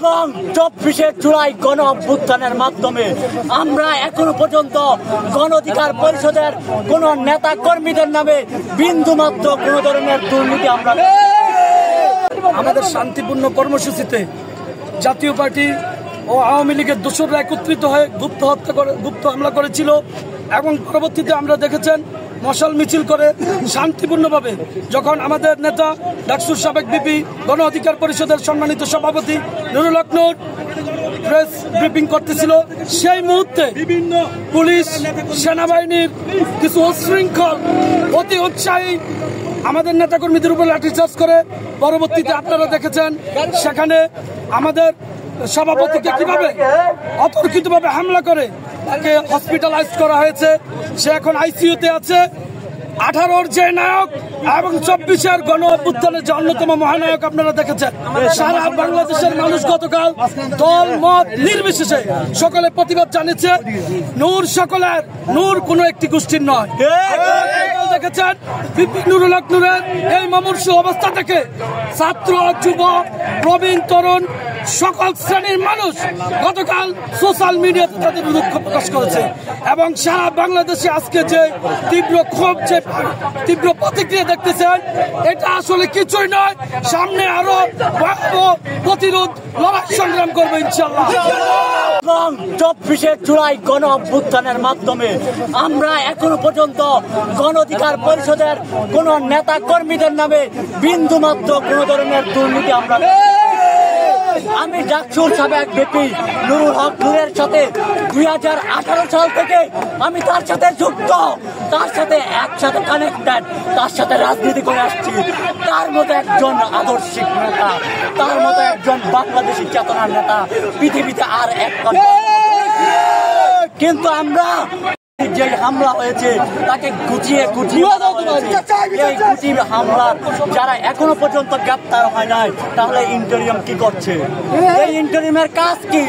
এবং 24 জুলাই গণ অভ্যুত্থানের মাধ্যমে আমরা এখনো পর্যন্ত গণ অধিকার পরিষদের কোন নেতা কর্মীদের নামে বিন্দুমাত্র কোন ধরনের দুর্নীতি আমরা আমাদের শান্তিপূর্ণ কর্মসূচিতে জাতীয় পার্টি ও আওয়ামী লীগের দোসররা একত্রিত হয়ে গুপ্ত হামলা করেছিল এবং পরবর্তীতে আমরা দেখেছেন মশাল মিছিল করে শান্তিপূর্ণভাবে যখন আমাদের নেতা ডাকসুর সাবেক বিপি গণ অধিকার পরিষদের সম্মানিত সভাপতি নুরুল হক নূর প্রেস ব্রিফিং করতেছিল, সেই মুহূর্তে পুলিশ সেনাবাহিনীর কিছু উচ্ছৃঙ্খল অতি উৎসাহী আমাদের নেতাকর্মীদের উপর লাঠিচার্জ করে পরবর্তীতে আপনারা দেখেছেন সেখানে আমাদের সভাপতিকে কিভাবে অতর্কিতভাবে হামলা করে তাকে হসপিটালাইজ করা হয়েছে। সে এখন আইসিইউতে আছে। 18-র যে নায়ক এবং 24-এর গণ অভ্যুত্থানের যে অন্যতম মহানায়ক আপনারা দেখেছেন, সারা বাংলাদেশের মানুষ গতকাল দল মত নির্বিশেষে সকলে প্রতিবাদ জানিয়েছে। নূর কোনো একটি গোষ্ঠীর নয়। দেখেছেন নুরুল হক নূরের এই মুমূর্ষু অবস্থা থেকে ছাত্র, যুব, প্রবীণ, তরুণ সকল শ্রেণীর মানুষ গতকাল সোশ্যাল মিডিয়াতে তাদের দুঃখ প্রকাশ করেছে এবং সারা বাংলাদেশে আজকে যে তীব্র ক্ষোভ, যে তীব্র প্রতিক্রিয়া দেখতেছেন, এটা আসলে কিছুই নয়। সামনে আরো প্রতিরোধ লড়াই সংগ্রাম করবে ইনশাআল্লাহ। এবং 24 জুলাই গণ অভ্যুত্থানের মাধ্যমে আমরা এখনো পর্যন্ত গণ অধিকার পরিষদের কোন নেতা কর্মীদের নামে বিন্দুমাত্র কোন ধরনের দুর্নীতি আমরা আমি ডাকসুর সাবেক বিপি নুরুল হক নূরের সাথে 2018 সাল থেকে আমি তার সাথে যুক্ত, তার সাথে একসাথে কানেক্টেড, তার সাথে রাজনীতি করে আসছি। তার মতো একজন আদর্শিক নেতা, তার মতো একজন বাংলাদেশী চেতনার নেতা পৃথিবীতে আর এক। কিন্তু আমরা যে হামলা হয়েছে তাকে গুছিয়ে এই গুছিয়ে হামলার যারা এখনো পর্যন্ত গ্রেপ্তার হয় নাই, তাহলে ইন্টারিয়াম কি করছে? এই ইন্টারিয়ামের কাজ কি?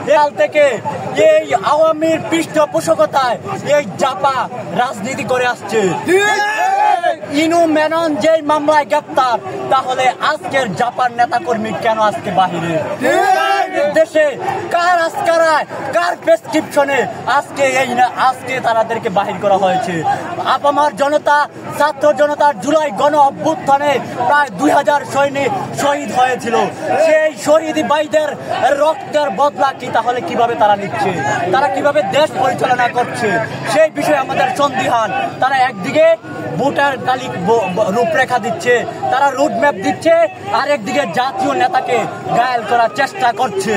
দেয়াল থেকে এই আওয়ামীর পৃষ্ঠপোষকতায় এই জাপা রাজনীতি করে আসছে। ইনু মেনন যে মামলায় গ্রেপ্তার, তাহলে আজকের জাপান নেতাকর্মী কেন আজকে বাহিরে? দেশে কার আজকারায়, কার প্রেসক্রিপশনে আজকে তাদেরকে বাহির করা হয়েছে? আপামার জনতা, ছাত্র জনতার জুলাই গণ অভ্যুত্থানে প্রায় 2000 সৈনিক শহীদ হয়েছিল। সেই শহীদ ভাইদের রক্তের বদলা কি তাহলে কিভাবে তারা নিচ্ছে? তারা কিভাবে দেশ পরিচালনা করছে সেই বিষয়ে আমাদের সন্দিহান। তারা একদিকে ভোটার তালিক রূপরেখা দিচ্ছে, তারা রুট ম্যাপ দিচ্ছে, আর একদিকে জাতীয় নেতাকে ঘায়েল করার চেষ্টা করছে।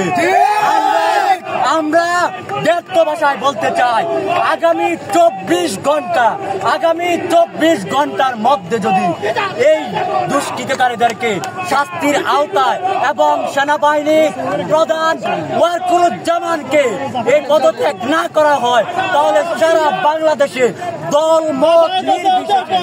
আমরা ব্যক্ত ভাষায় বলতে চাই, আগামী 24 ঘন্টার মধ্যে যদি এই দুষ্কৃতকারীদেরকে শাস্তির আওতায় এবং সেনাবাহিনী প্রধান ওয়াকারুজ্জামানকে এই পদত্যাগ না করা হয়, তাহলে সারা বাংলাদেশে দল মত নির্বিশেষে